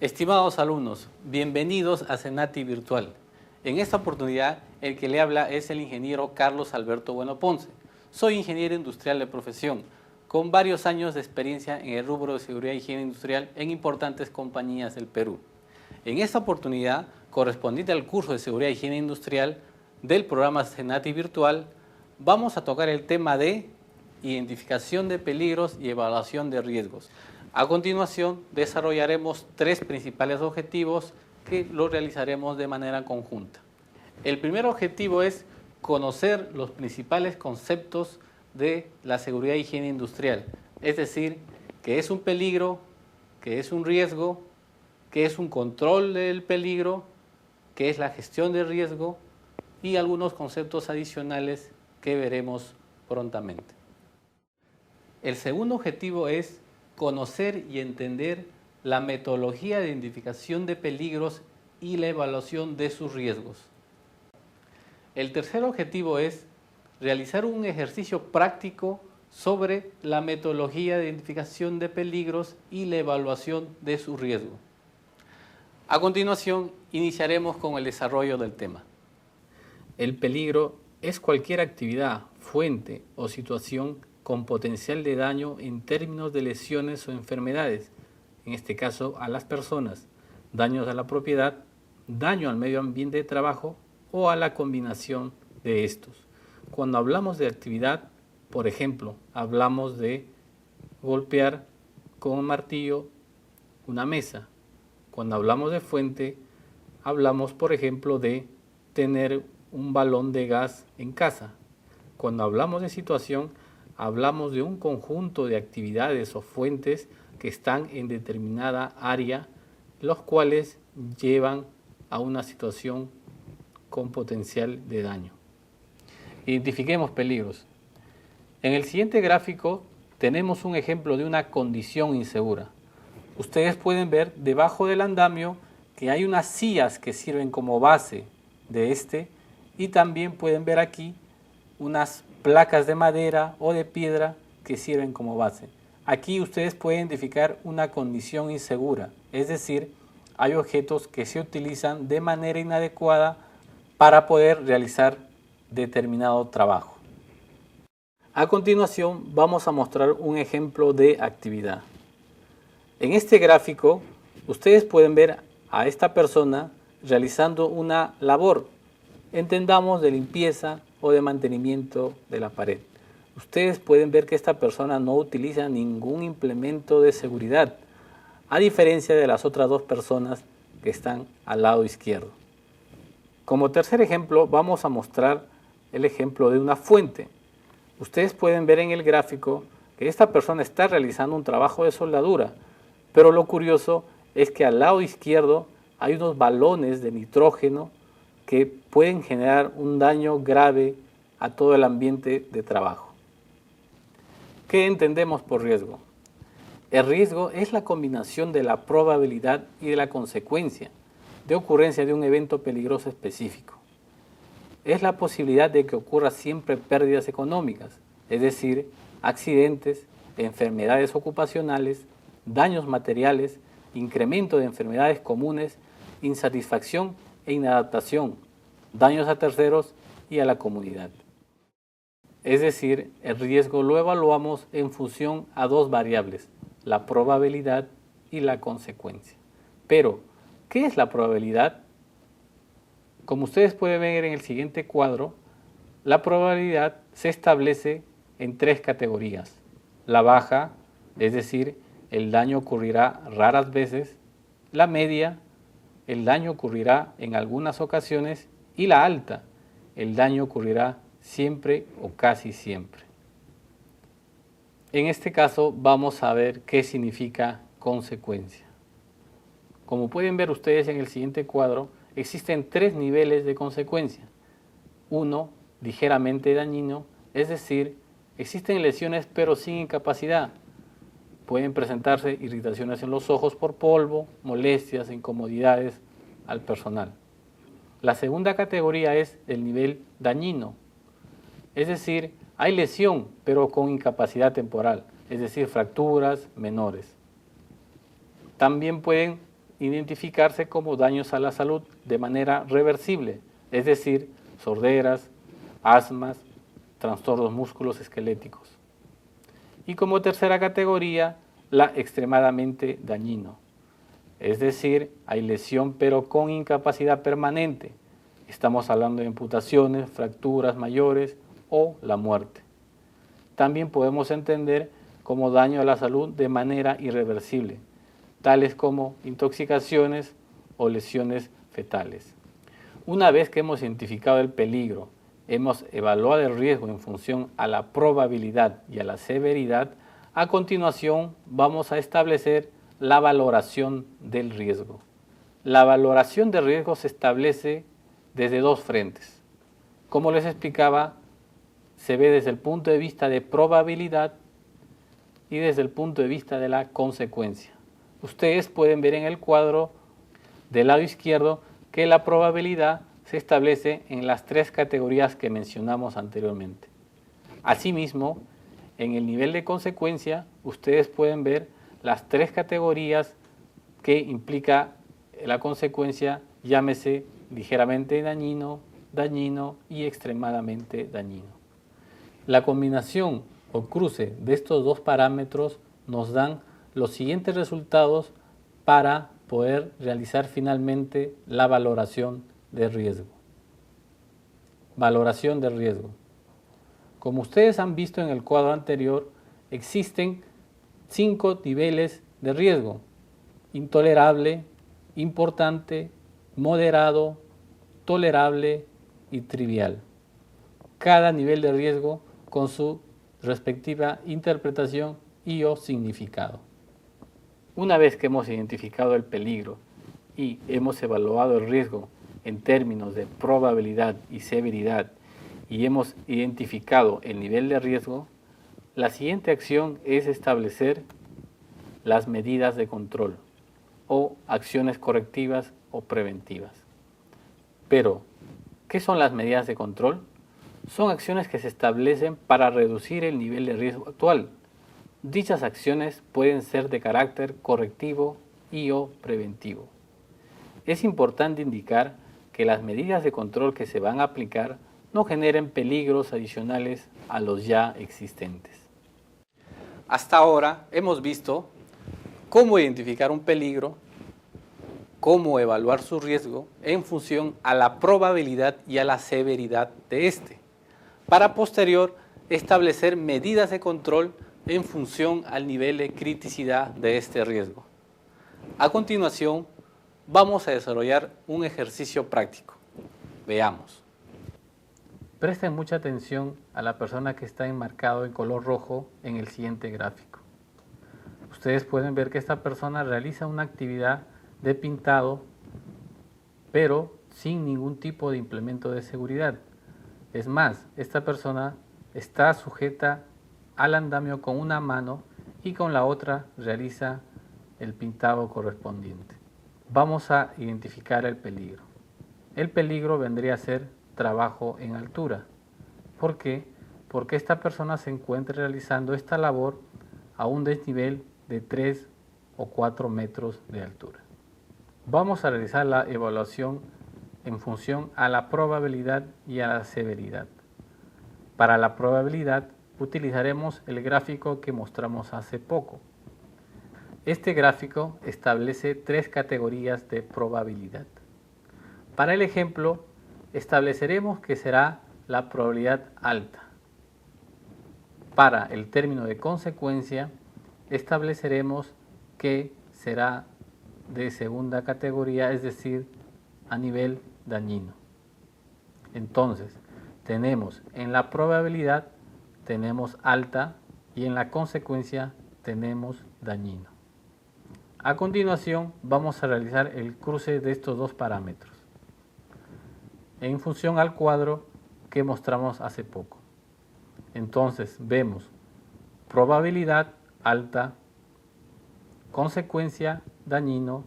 Estimados alumnos, bienvenidos a Cenati Virtual. En esta oportunidad, el que le habla es el ingeniero Carlos Alberto Bueno Ponce. Soy ingeniero industrial de profesión, con varios años de experiencia en el rubro de seguridad e higiene industrial en importantes compañías del Perú. En esta oportunidad, correspondiente al curso de seguridad e higiene industrial del programa Cenati Virtual, vamos a tocar el tema de identificación de peligros y evaluación de riesgos. A continuación, desarrollaremos tres principales objetivos que los realizaremos de manera conjunta. El primer objetivo es conocer los principales conceptos de la seguridad e higiene industrial, es decir, qué es un peligro, qué es un riesgo, qué es un control del peligro, qué es la gestión del riesgo y algunos conceptos adicionales que veremos prontamente. El segundo objetivo es conocer y entender la metodología de identificación de peligros y la evaluación de sus riesgos. El tercer objetivo es realizar un ejercicio práctico sobre la metodología de identificación de peligros y la evaluación de su riesgo. A continuación, iniciaremos con el desarrollo del tema. El peligro es cualquier actividad, fuente o situación con potencial de daño en términos de lesiones o enfermedades, en este caso a las personas, daños a la propiedad, daño al medio ambiente de trabajo o a la combinación de estos. Cuando hablamos de actividad, por ejemplo, hablamos de golpear con un martillo una mesa. Cuando hablamos de fuente, hablamos, por ejemplo, de tener un balón de gas en casa. Cuando hablamos de situación, hablamos de un conjunto de actividades o fuentes que están en determinada área, los cuales llevan a una situación con potencial de daño. Identifiquemos peligros. En el siguiente gráfico tenemos un ejemplo de una condición insegura. Ustedes pueden ver debajo del andamio que hay unas sillas que sirven como base de este y también pueden ver aquí unas placas de madera o de piedra que sirven como base. Aquí ustedes pueden identificar una condición insegura, es decir, hay objetos que se utilizan de manera inadecuada para poder realizar determinado trabajo. A continuación vamos a mostrar un ejemplo de actividad. En este gráfico ustedes pueden ver a esta persona realizando una labor, entendamos de limpieza o de mantenimiento de la pared. Ustedes pueden ver que esta persona no utiliza ningún implemento de seguridad, a diferencia de las otras dos personas que están al lado izquierdo. Como tercer ejemplo, vamos a mostrar el ejemplo de una fuente. Ustedes pueden ver en el gráfico que esta persona está realizando un trabajo de soldadura, pero lo curioso es que al lado izquierdo hay unos balones de nitrógeno que pueden generar un daño grave a todo el ambiente de trabajo. ¿Qué entendemos por riesgo? El riesgo es la combinación de la probabilidad y de la consecuencia de ocurrencia de un evento peligroso específico. Es la posibilidad de que ocurra siempre pérdidas económicas, es decir, accidentes, enfermedades ocupacionales, daños materiales, incremento de enfermedades comunes, insatisfacción e inadaptación, daños a terceros y a la comunidad. Es decir, el riesgo lo evaluamos en función a dos variables, la probabilidad y la consecuencia. Pero, ¿qué es la probabilidad? Como ustedes pueden ver en el siguiente cuadro, la probabilidad se establece en tres categorías. La baja, es decir, el daño ocurrirá raras veces. La media, el daño ocurrirá en algunas ocasiones. Y la alta, el daño ocurrirá siempre o casi siempre. En este caso vamos a ver qué significa consecuencia. Como pueden ver ustedes en el siguiente cuadro, existen tres niveles de consecuencia. Uno, ligeramente dañino, es decir, existen lesiones pero sin incapacidad. Pueden presentarse irritaciones en los ojos por polvo, molestias, incomodidades al personal. La segunda categoría es el nivel dañino, es decir, hay lesión pero con incapacidad temporal, es decir, fracturas menores. También pueden identificarse como daños a la salud de manera reversible, es decir, sorderas, asmas, trastornos musculoesqueléticos. Y como tercera categoría, la extremadamente dañino, es decir, hay lesión pero con incapacidad permanente. Estamos hablando de amputaciones, fracturas mayores o la muerte. También podemos entender como daño a la salud de manera irreversible, tales como intoxicaciones o lesiones fetales. Una vez que hemos identificado el peligro, hemos evaluado el riesgo en función a la probabilidad y a la severidad, a continuación vamos a establecer la valoración del riesgo. La valoración de riesgo se establece desde dos frentes. Como les explicaba, se ve desde el punto de vista de probabilidad y desde el punto de vista de la consecuencia. Ustedes pueden ver en el cuadro del lado izquierdo que la probabilidad se establece en las tres categorías que mencionamos anteriormente. Asimismo, en el nivel de consecuencia, ustedes pueden ver las tres categorías que implica la consecuencia, llámese ligeramente dañino, dañino y extremadamente dañino. La combinación o cruce de estos dos parámetros nos dan los siguientes resultados para poder realizar finalmente la valoración de riesgo. Valoración de riesgo. Como ustedes han visto en el cuadro anterior, existen 5 niveles de riesgo: intolerable, importante, moderado, tolerable y trivial. Cada nivel de riesgo con su respectiva interpretación y o significado. Una vez que hemos identificado el peligro y hemos evaluado el riesgo en términos de probabilidad y severidad y hemos identificado el nivel de riesgo, la siguiente acción es establecer las medidas de control o acciones correctivas o preventivas. Pero, ¿qué son las medidas de control? Son acciones que se establecen para reducir el nivel de riesgo actual. Dichas acciones pueden ser de carácter correctivo y o preventivo. Es importante indicar que las medidas de control que se van a aplicar no generen peligros adicionales a los ya existentes. Hasta ahora hemos visto cómo identificar un peligro, cómo evaluar su riesgo en función a la probabilidad y a la severidad de este, para posterior establecer medidas de control en función al nivel de criticidad de este riesgo. A continuación, vamos a desarrollar un ejercicio práctico. Veamos. Presten mucha atención a la persona que está enmarcado en color rojo en el siguiente gráfico. Ustedes pueden ver que esta persona realiza una actividad de pintado, pero sin ningún tipo de implemento de seguridad. Es más, esta persona está sujeta al andamio con una mano y con la otra realiza el pintado correspondiente. Vamos a identificar el peligro. El peligro vendría a ser trabajo en altura. ¿Por qué? Porque esta persona se encuentra realizando esta labor a un desnivel de 3 o 4 metros de altura. Vamos a realizar la evaluación en función a la probabilidad y a la severidad. Para la probabilidad utilizaremos el gráfico que mostramos hace poco. Este gráfico establece 3 categorías de probabilidad. Para el ejemplo, estableceremos que será la probabilidad alta. Para el término de consecuencia, estableceremos que será de segunda categoría, es decir, a nivel dañino. Entonces, tenemos en la probabilidad, tenemos alta y en la consecuencia tenemos dañino. A continuación, vamos a realizar el cruce de estos dos parámetros en función al cuadro que mostramos hace poco. Entonces, vemos probabilidad alta, consecuencia dañino,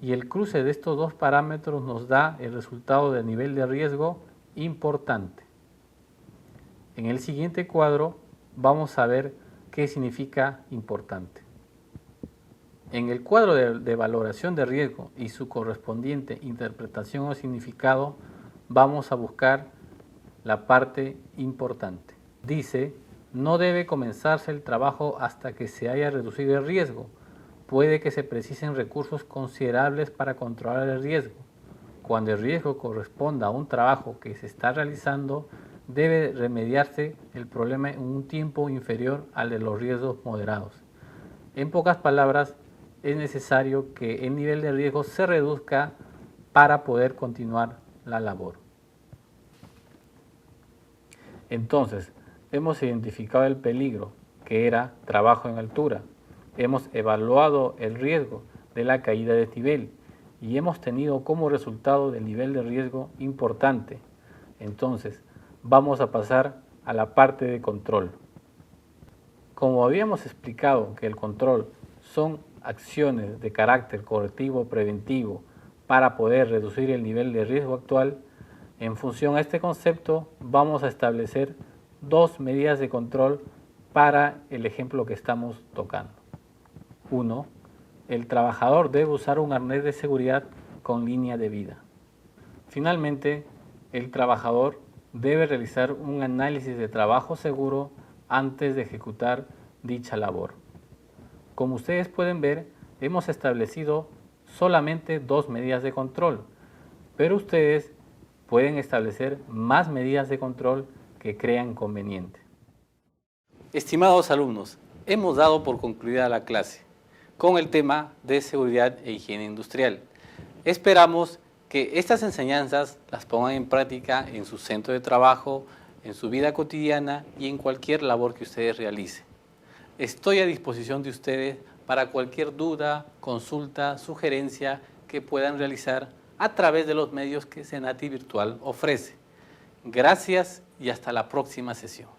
y el cruce de estos dos parámetros nos da el resultado de nivel de riesgo importante. En el siguiente cuadro vamos a ver qué significa importante. En el cuadro de valoración de riesgo y su correspondiente interpretación o significado, vamos a buscar la parte importante. Dice, no debe comenzarse el trabajo hasta que se haya reducido el riesgo. Puede que se precisen recursos considerables para controlar el riesgo. Cuando el riesgo corresponda a un trabajo que se está realizando, debe remediarse el problema en un tiempo inferior al de los riesgos moderados. En pocas palabras, es necesario que el nivel de riesgo se reduzca para poder continuar la labor. Entonces, hemos identificado el peligro, que era trabajo en altura. Hemos evaluado el riesgo de la caída de desnivel y hemos tenido como resultado del nivel de riesgo importante. Entonces, vamos a pasar a la parte de control. Como habíamos explicado que el control son acciones de carácter correctivo preventivo para poder reducir el nivel de riesgo actual, en función a este concepto vamos a establecer dos medidas de control para el ejemplo que estamos tocando. 1. El trabajador debe usar un arnés de seguridad con línea de vida. Finalmente, el trabajador debe realizar un análisis de trabajo seguro antes de ejecutar dicha labor. Como ustedes pueden ver, hemos establecido solamente dos medidas de control, pero ustedes pueden establecer más medidas de control que crean conveniente. Estimados alumnos, hemos dado por concluida la clase con el tema de seguridad e higiene industrial. Esperamos que estas enseñanzas las pongan en práctica en su centro de trabajo, en su vida cotidiana y en cualquier labor que ustedes realicen. Estoy a disposición de ustedes para cualquier duda, consulta, sugerencia que puedan realizar a través de los medios que Cenati Virtual ofrece. Gracias y hasta la próxima sesión.